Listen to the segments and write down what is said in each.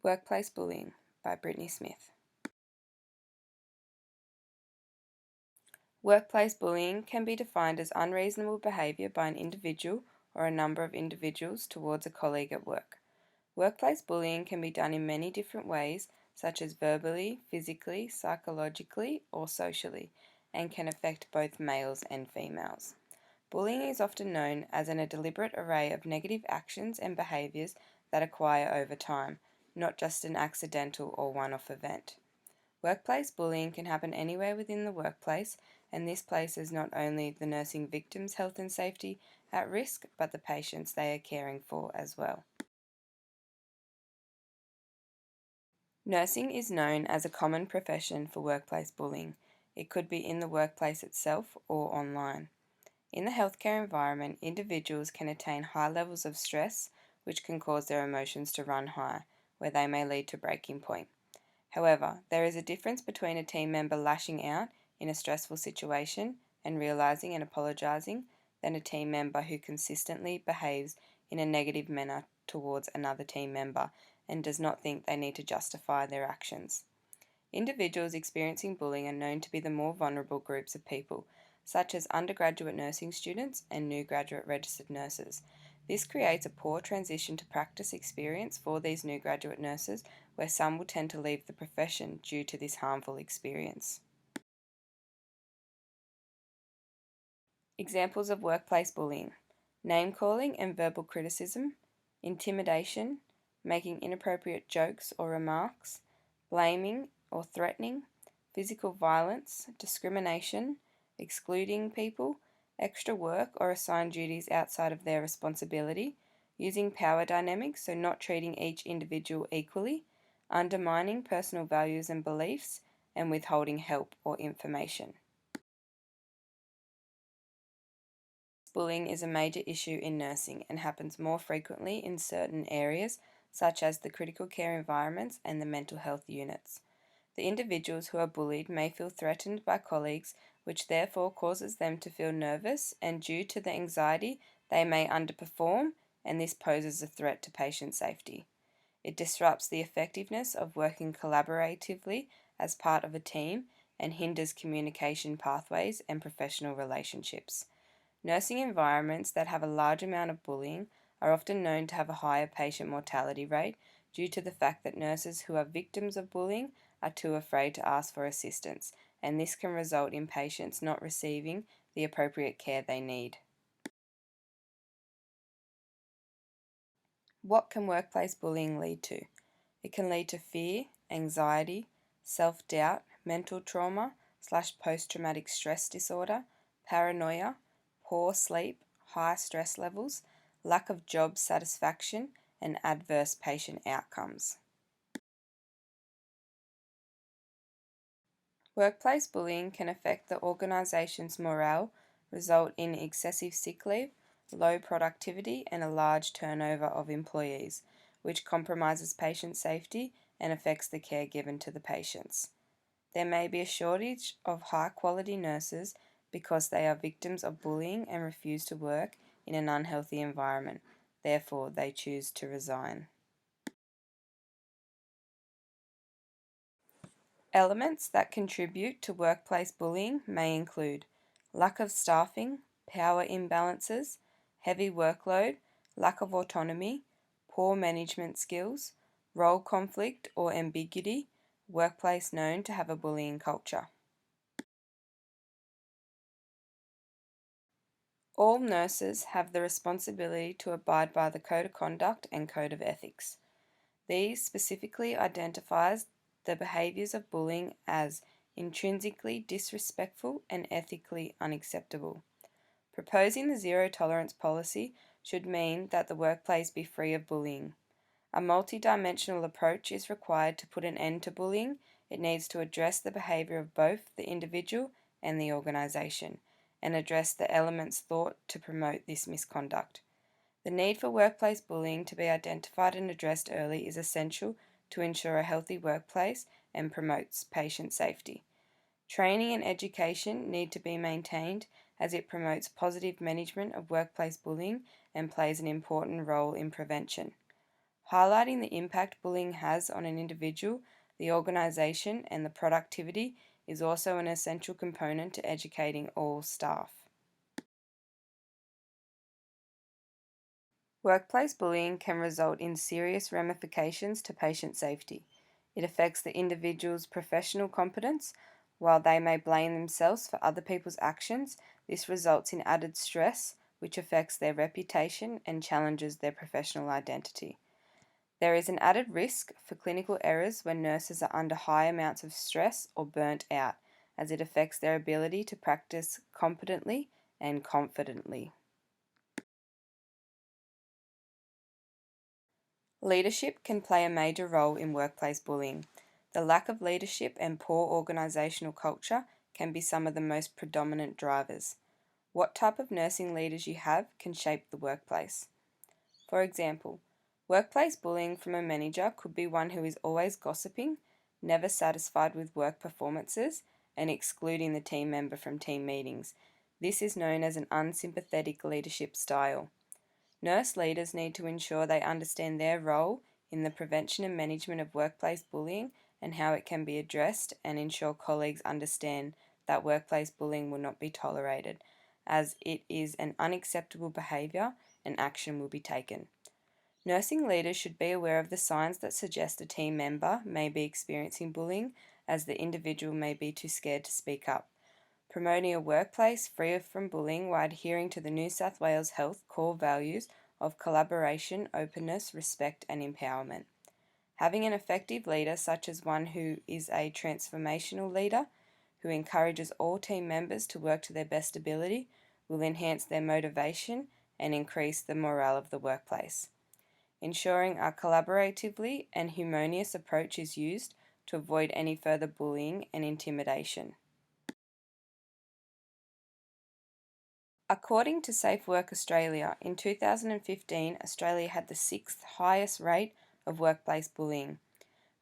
Workplace Bullying by Brittany Smith. Workplace bullying can be defined as unreasonable behaviour by an individual or a number of individuals towards a colleague at work. Workplace bullying can be done in many different ways, such as verbally, physically, psychologically, or socially, and can affect both males and females. Bullying is often known as a deliberate array of negative actions and behaviours that acquire over time, not just an accidental or one-off event. Workplace bullying can happen anywhere within the workplace, and this places not only the nursing victims' health and safety at risk, but the patients they are caring for as well. Nursing is known as a common profession for workplace bullying. It could be in the workplace itself or online. In the healthcare environment, individuals can attain high levels of stress, which can cause their emotions to run high, where they may lead to breaking point. However, there is a difference between a team member lashing out in a stressful situation and realizing and apologizing than a team member who consistently behaves in a negative manner towards another team member and does not think they need to justify their actions. Individuals experiencing bullying are known to be the more vulnerable groups of people, such as undergraduate nursing students and new graduate registered nurses. This creates a poor transition to practice experience for these new graduate nurses, where some will tend to leave the profession due to this harmful experience. Examples of workplace bullying: name-calling and verbal criticism, intimidation, making inappropriate jokes or remarks, blaming or threatening, physical violence, discrimination, excluding people, extra work or assigned duties outside of their responsibility, using power dynamics, so not treating each individual equally, undermining personal values and beliefs, and withholding help or information. Bullying is a major issue in nursing and happens more frequently in certain areas, such as the critical care environments and the mental health units. The individuals who are bullied may feel threatened by colleagues, which therefore causes them to feel nervous, and due to the anxiety, they may underperform, and this poses a threat to patient safety. It disrupts the effectiveness of working collaboratively as part of a team and hinders communication pathways and professional relationships. Nursing environments that have a large amount of bullying are often known to have a higher patient mortality rate due to the fact that nurses who are victims of bullying are too afraid to ask for assistance, and this can result in patients not receiving the appropriate care they need. What can workplace bullying lead to? It can lead to fear, anxiety, self-doubt, mental trauma / post-traumatic stress disorder, paranoia, poor sleep, high stress levels, lack of job satisfaction, and adverse patient outcomes. Workplace bullying can affect the organisation's morale, result in excessive sick leave, low productivity, and a large turnover of employees, which compromises patient safety and affects the care given to the patients. There may be a shortage of high-quality nurses because they are victims of bullying and refuse to work in an unhealthy environment. Therefore, they choose to resign. Elements that contribute to workplace bullying may include lack of staffing, power imbalances, heavy workload, lack of autonomy, poor management skills, role conflict or ambiguity, workplace known to have a bullying culture. All nurses have the responsibility to abide by the Code of Conduct and Code of Ethics. These specifically identifies the behaviours of bullying as intrinsically disrespectful and ethically unacceptable. Proposing the zero tolerance policy should mean that the workplace be free of bullying. A multidimensional approach is required to put an end to bullying. It needs to address the behaviour of both the individual and the organisation, and address the elements thought to promote this misconduct. The need for workplace bullying to be identified and addressed early is essential to ensure a healthy workplace and promotes patient safety. Training and education need to be maintained as it promotes positive management of workplace bullying and plays an important role in prevention. Highlighting the impact bullying has on an individual, the organisation, and the productivity is also an essential component to educating all staff. Workplace bullying can result in serious ramifications to patient safety. It affects the individual's professional competence. While they may blame themselves for other people's actions, this results in added stress, which affects their reputation and challenges their professional identity. There is an added risk for clinical errors when nurses are under high amounts of stress or burnt out, as it affects their ability to practice competently and confidently. Leadership can play a major role in workplace bullying. The lack of leadership and poor organisational culture can be some of the most predominant drivers. What type of nursing leaders you have can shape the workplace. For example, workplace bullying from a manager could be one who is always gossiping, never satisfied with work performances, and excluding the team member from team meetings. This is known as an unsympathetic leadership style. Nurse leaders need to ensure they understand their role in the prevention and management of workplace bullying and how it can be addressed, and ensure colleagues understand that workplace bullying will not be tolerated, as it is an unacceptable behaviour and action will be taken. Nursing leaders should be aware of the signs that suggest a team member may be experiencing bullying, as the individual may be too scared to speak up. Promoting a workplace free from bullying while adhering to the New South Wales Health core values of collaboration, openness, respect, and empowerment. Having an effective leader, such as one who is a transformational leader, who encourages all team members to work to their best ability, will enhance their motivation and increase the morale of the workplace. Ensuring a collaboratively and humorous approach is used to avoid any further bullying and intimidation. According to Safe Work Australia, in 2015, Australia had the sixth highest rate of workplace bullying.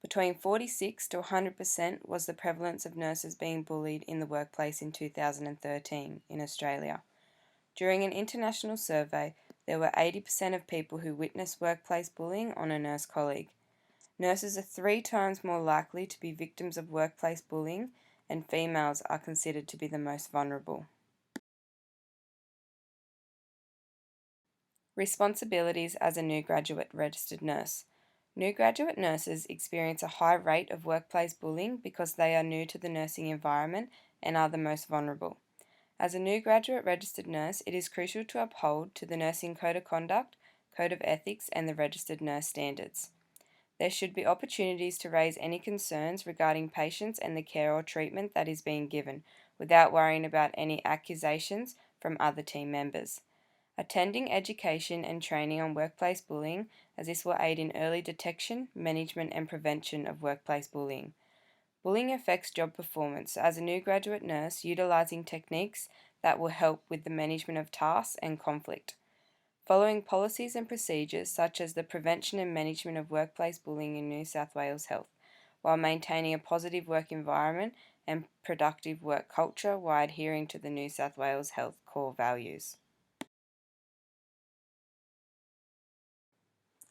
Between 46 to 100% was the prevalence of nurses being bullied in the workplace in 2013 in Australia. During an international survey, there were 80% of people who witnessed workplace bullying on a nurse colleague. Nurses are 3 times more likely to be victims of workplace bullying, and females are considered to be the most vulnerable. Responsibilities as a new graduate registered nurse. New graduate nurses experience a high rate of workplace bullying because they are new to the nursing environment and are the most vulnerable. As a new graduate registered nurse, it is crucial to uphold to the Nursing Code of Conduct, Code of Ethics, and the Registered Nurse Standards. There should be opportunities to raise any concerns regarding patients and the care or treatment that is being given, without worrying about any accusations from other team members. Attending education and training on workplace bullying, as this will aid in early detection, management, and prevention of workplace bullying. Bullying affects job performance. As a new graduate nurse, utilising techniques that will help with the management of tasks and conflict. Following policies and procedures such as the prevention and management of workplace bullying in New South Wales Health, while maintaining a positive work environment and productive work culture while adhering to the New South Wales Health core values.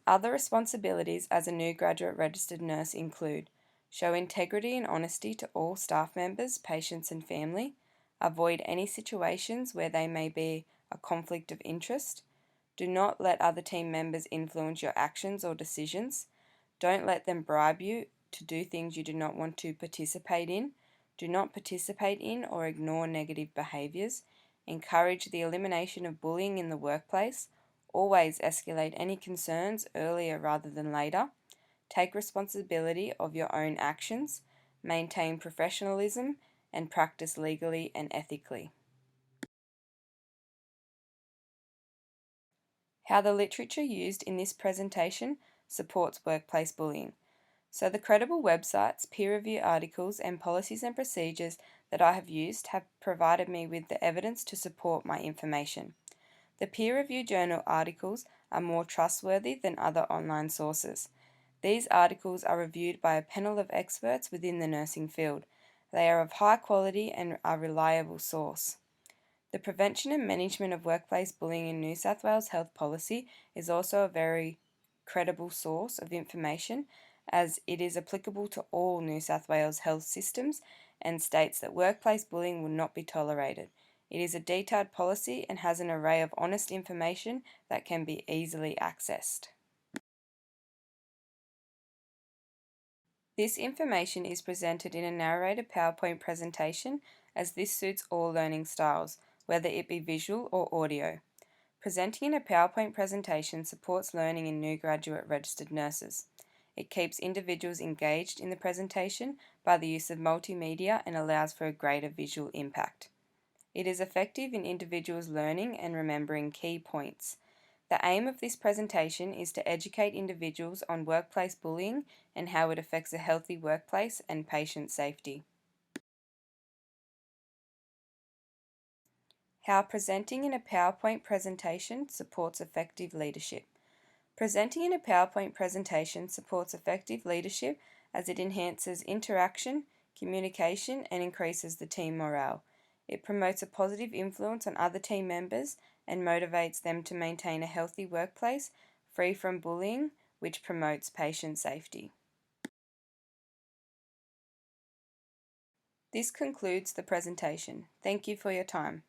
Other responsibilities as a new graduate registered nurse include: show integrity and honesty to all staff members, patients, and family, avoid any situations where there may be a conflict of interest, do not let other team members influence your actions or decisions, don't let them bribe you to do things you do not want to participate in, do not participate in or ignore negative behaviours, encourage the elimination of bullying in the workplace, always escalate any concerns earlier rather than later, take responsibility of your own actions, maintain professionalism, and practice legally and ethically. How the literature used in this presentation supports workplace bullying. So the credible websites, peer review articles, and policies and procedures that I have used have provided me with the evidence to support my information. The peer-reviewed journal articles are more trustworthy than other online sources. These articles are reviewed by a panel of experts within the nursing field. They are of high quality and are a reliable source. The prevention and management of workplace bullying in New South Wales Health Policy is also a very credible source of information as it is applicable to all New South Wales health systems and states that workplace bullying will not be tolerated. It is a detailed policy and has an array of honest information that can be easily accessed. This information is presented in a narrated PowerPoint presentation as this suits all learning styles, whether it be visual or audio. Presenting in a PowerPoint presentation supports learning in new graduate registered nurses. It keeps individuals engaged in the presentation by the use of multimedia and allows for a greater visual impact. It is effective in individuals learning and remembering key points. The aim of this presentation is to educate individuals on workplace bullying and how it affects a healthy workplace and patient safety. How presenting in a PowerPoint presentation supports effective leadership. Presenting in a PowerPoint presentation supports effective leadership as it enhances interaction, communication, and increases the team morale. It promotes a positive influence on other team members and motivates them to maintain a healthy workplace free from bullying, which promotes patient safety. This concludes the presentation. Thank you for your time.